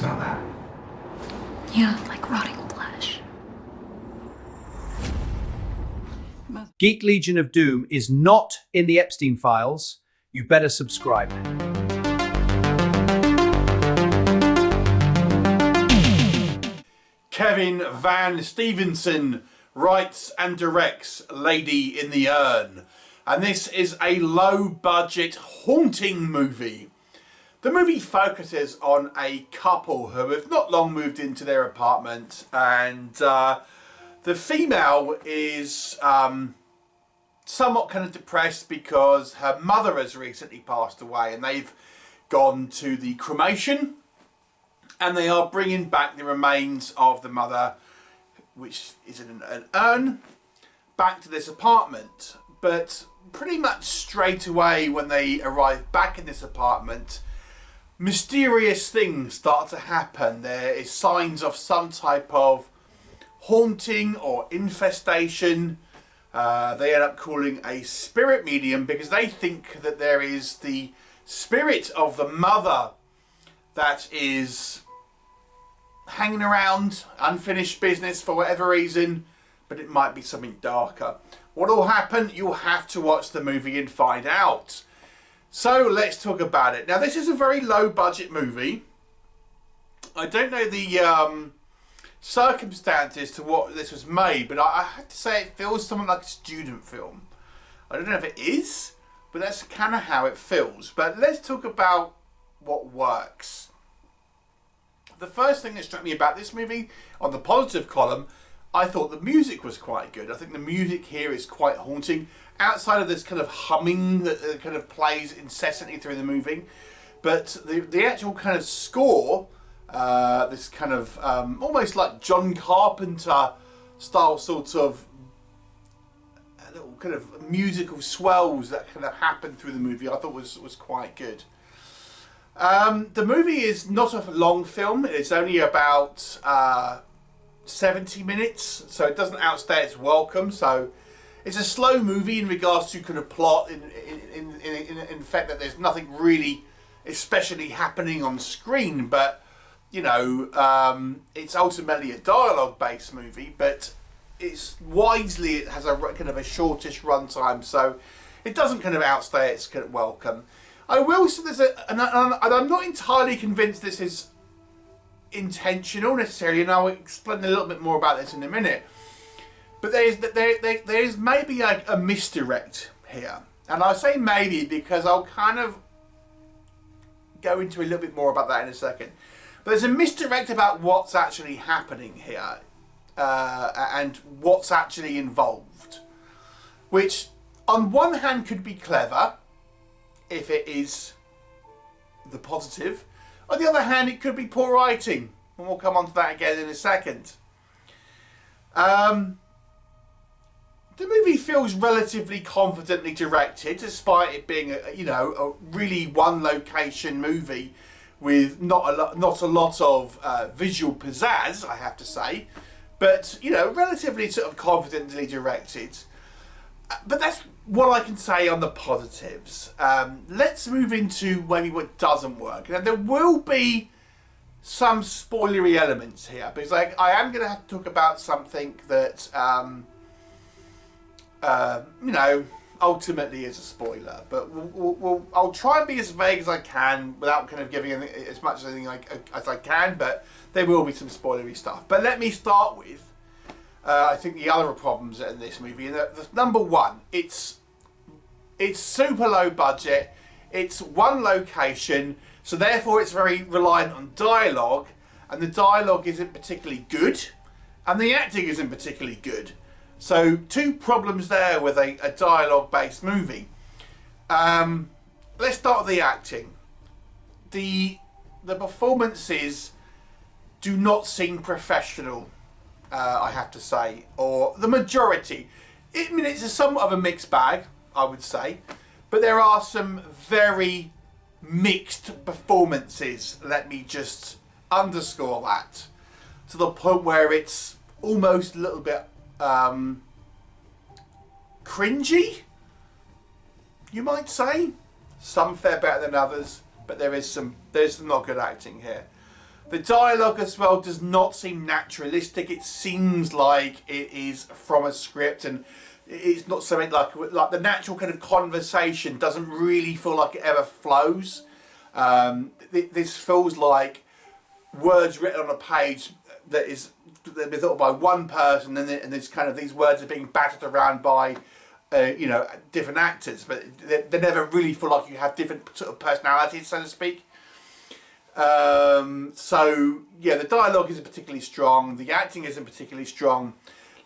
smell that? Yeah, like rotting flesh. Geek Legion of Doom is not in the Epstein files. You better subscribe. Kevin Van Stevenson writes and directs Lady in the Urn. And this is a low-budget, haunting movie. The movie focuses on a couple who have not long moved into their apartment, and the female is somewhat kind of depressed because her mother has recently passed away, and they've gone to the cremation, and they are bringing back the remains of the mother, which is in an urn, back to this apartment. But pretty much straight away when they arrive back in this apartment, mysterious things start to happen. There is signs of some type of haunting or infestation. They end up calling a spirit medium because they think that there is the spirit of the mother that is hanging around, unfinished business for whatever reason, but it might be something darker. What will happen? You'll have to watch the movie and find out. So let's talk about it. Now, this is a very low budget movie. I don't know the circumstances to what this was made, but I have to say it feels something like a student film. I don't know if it is, but that's kind of how it feels. But let's talk about what works. The first thing that struck me about this movie, on the positive column, I thought the music was quite good. I think the music here is quite haunting. Outside of this kind of humming that kind of plays incessantly through the movie. But the actual kind of score, this kind of almost like John Carpenter style sort of little kind of musical swells that kind of happen through the movie, I thought was quite good. The movie is not a long film. It's only about 70 minutes, so it doesn't outstay its welcome. So it's a slow movie in regards to kind of plot, in fact that there's nothing really especially happening on screen, but you know, it's ultimately a dialogue-based movie, but it's wisely, it has a kind of a shortish runtime, so it doesn't kind of outstay its kind of welcome. I will say and I'm not entirely convinced this is intentional necessarily, and I'll explain a little bit more about this in a minute. But there's maybe like a misdirect here, and I say maybe because I'll kind of go into a little bit more about that in a second. But there's a misdirect about what's actually happening here, and what's actually involved, which on one hand could be clever if it is the positive. On the other hand, it could be poor writing, and we'll come on to that again in a second. The movie feels relatively confidently directed, despite it being a really one location movie with not a lot of visual pizzazz, I have to say, but relatively sort of confidently directed. But that's what I can say on the positives. Let's move into maybe what doesn't work. Now, there will be some spoilery elements here, because I am going to have to talk about something that, ultimately is a spoiler. But I'll try and be as vague as I can without kind of giving as much as I can, but there will be some spoilery stuff. But let me start with I think the other problems in this movie. The number one, it's super low budget. It's one location, so therefore it's very reliant on dialogue, and the dialogue isn't particularly good, and the acting isn't particularly good. So two problems there with a dialogue-based movie. Let's start with the acting. The performances do not seem professional. I have to say, or the majority. It's somewhat of a mixed bag, I would say, but there are some very mixed performances. Let me just underscore that, to the point where it's almost a little bit cringy, you might say. Some fare better than others, but there's some not good acting here. The dialogue as well does not seem naturalistic. It seems like it is from a script, and it's not something like the natural kind of conversation doesn't really feel like it ever flows. This feels like words written on a page that they've been thought by one person, and there's kind of these words are being battered around by different actors, but they never really feel like you have different sort of personalities, so to speak. So yeah, the dialogue isn't particularly strong, the acting isn't particularly strong.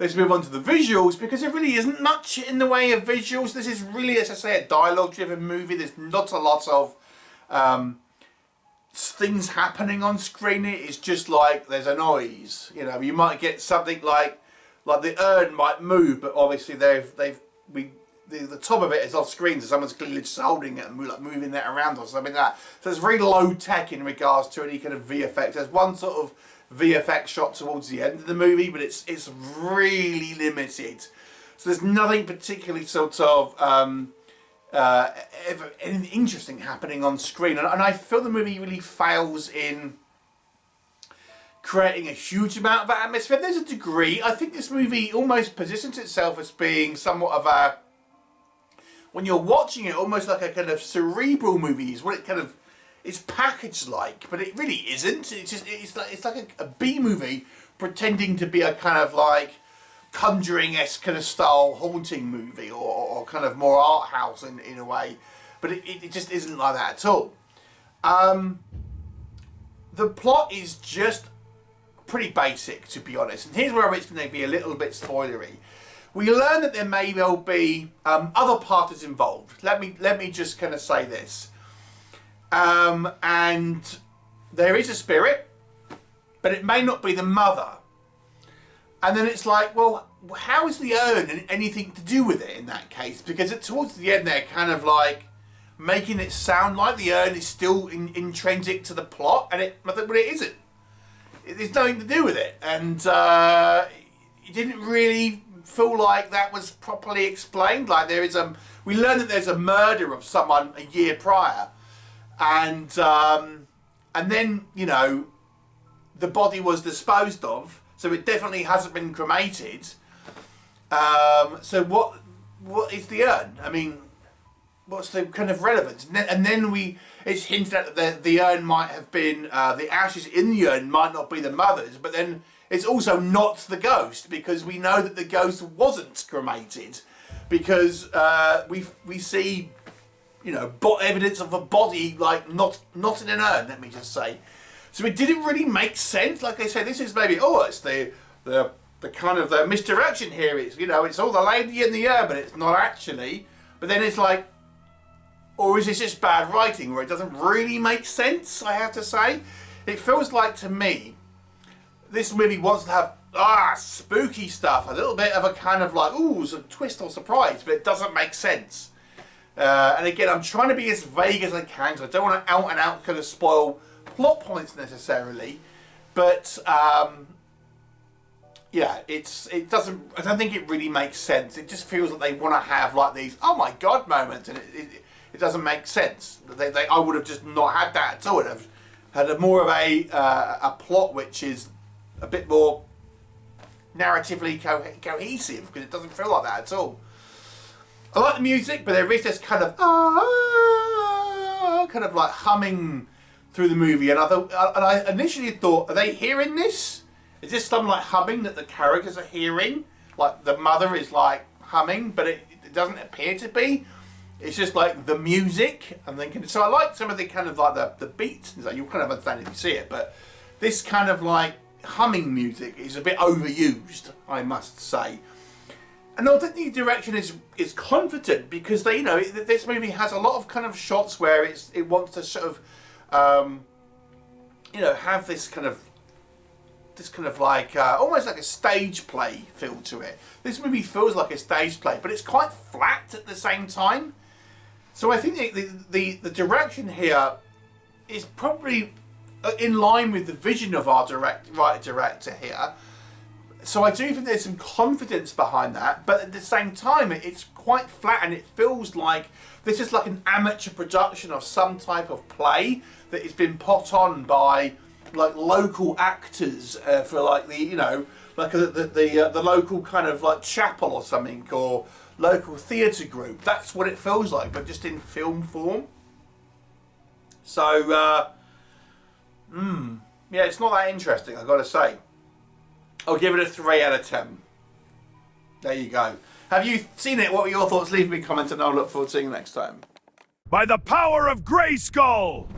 Let's move on to the visuals, because there really isn't much in the way of visuals. This is really, as I say, a dialogue driven movie. There's not a lot of things happening on screen. It's just like there's a noise. You might get something like the urn might move, but obviously the top of it is off screen, so someone's clearly just holding it and moving that around or something like that. So it's very low tech in regards to any kind of VFX. There's one sort of VFX shot towards the end of the movie, but it's really limited. So there's nothing particularly sort of anything interesting happening on screen, and I feel the movie really fails in creating a huge amount of atmosphere. There's a degree. I think this movie almost positions itself as being somewhat of a, when you're watching it, almost like a kind of cerebral movie is what it kind of is packaged like, but it really isn't. It's like a B movie pretending to be a kind of like Conjuring-esque kind of style haunting movie, or kind of more art house in a way, but it just isn't like that at all. The plot is just pretty basic, to be honest, and here's where it's going to be a little bit spoilery. We learn that there may well be other parties involved. Let me just kind of say this. And there is a spirit, but it may not be the mother. And then it's like, well, how is the urn anything to do with it in that case? Because towards the end, they're kind of like making it sound like the urn is still intrinsic to the plot, and but it isn't. There's nothing to do with it, and it didn't really feel like that was properly explained. Like we learned that there's a murder of someone a year prior, and then the body was disposed of, so it definitely hasn't been cremated. So what is the urn? I mean, what's the kind of relevance? And then it's hinted at that the urn might have been, the ashes in the urn might not be the mother's, but then it's also not the ghost, because we know that the ghost wasn't cremated, because we see, evidence of a body like not in an urn. Let me just say, so it didn't really make sense. Like I say, this is maybe it's the kind of the misdirection here. It's all the lady in the urn, but it's not actually. But then it's like, or is this just bad writing where it doesn't really make sense? I have to say, it feels like to me, this movie wants to have spooky stuff, a little bit of a kind of like some twist or surprise, but it doesn't make sense. And again, I'm trying to be as vague as I can, so I don't want to out and out kind of spoil plot points necessarily. But yeah, it doesn't. I don't think it really makes sense. It just feels like they want to have like these oh my god moments, and it doesn't make sense. I would have just not had that at all. I'd have had more of a plot which is a bit more narratively cohesive, because it doesn't feel like that at all. I like the music, but there is this kind of kind of like humming through the movie, and I initially thought, are they hearing this? Is this some like humming that the characters are hearing? Like the mother is like humming, but it doesn't appear to be. It's just like the music. I'm thinking, so I like some of the kind of like the beats. So you'll kind of understand if you see it, but this kind of like humming music is a bit overused, I must say. And I think the direction is confident, because this movie has a lot of kind of shots where it wants to sort of have this kind of like almost like a stage play feel to it. This movie feels like a stage play, but it's quite flat at the same time. So I think the direction here is probably in line with the vision of our director here. So I do think there's some confidence behind that, but at the same time, it's quite flat, and it feels like this is like an amateur production of some type of play that has been put on by like local actors for like the, you know, like the local kind of like chapel or something, or local theatre group. That's what it feels like, but just in film form. So yeah, it's not that interesting, I've got to say. I'll give it a 3 out of 10. There you go. Have you seen it? What were your thoughts? Leave me a comment and I'll look forward to seeing you next time. By the power of Grayskull!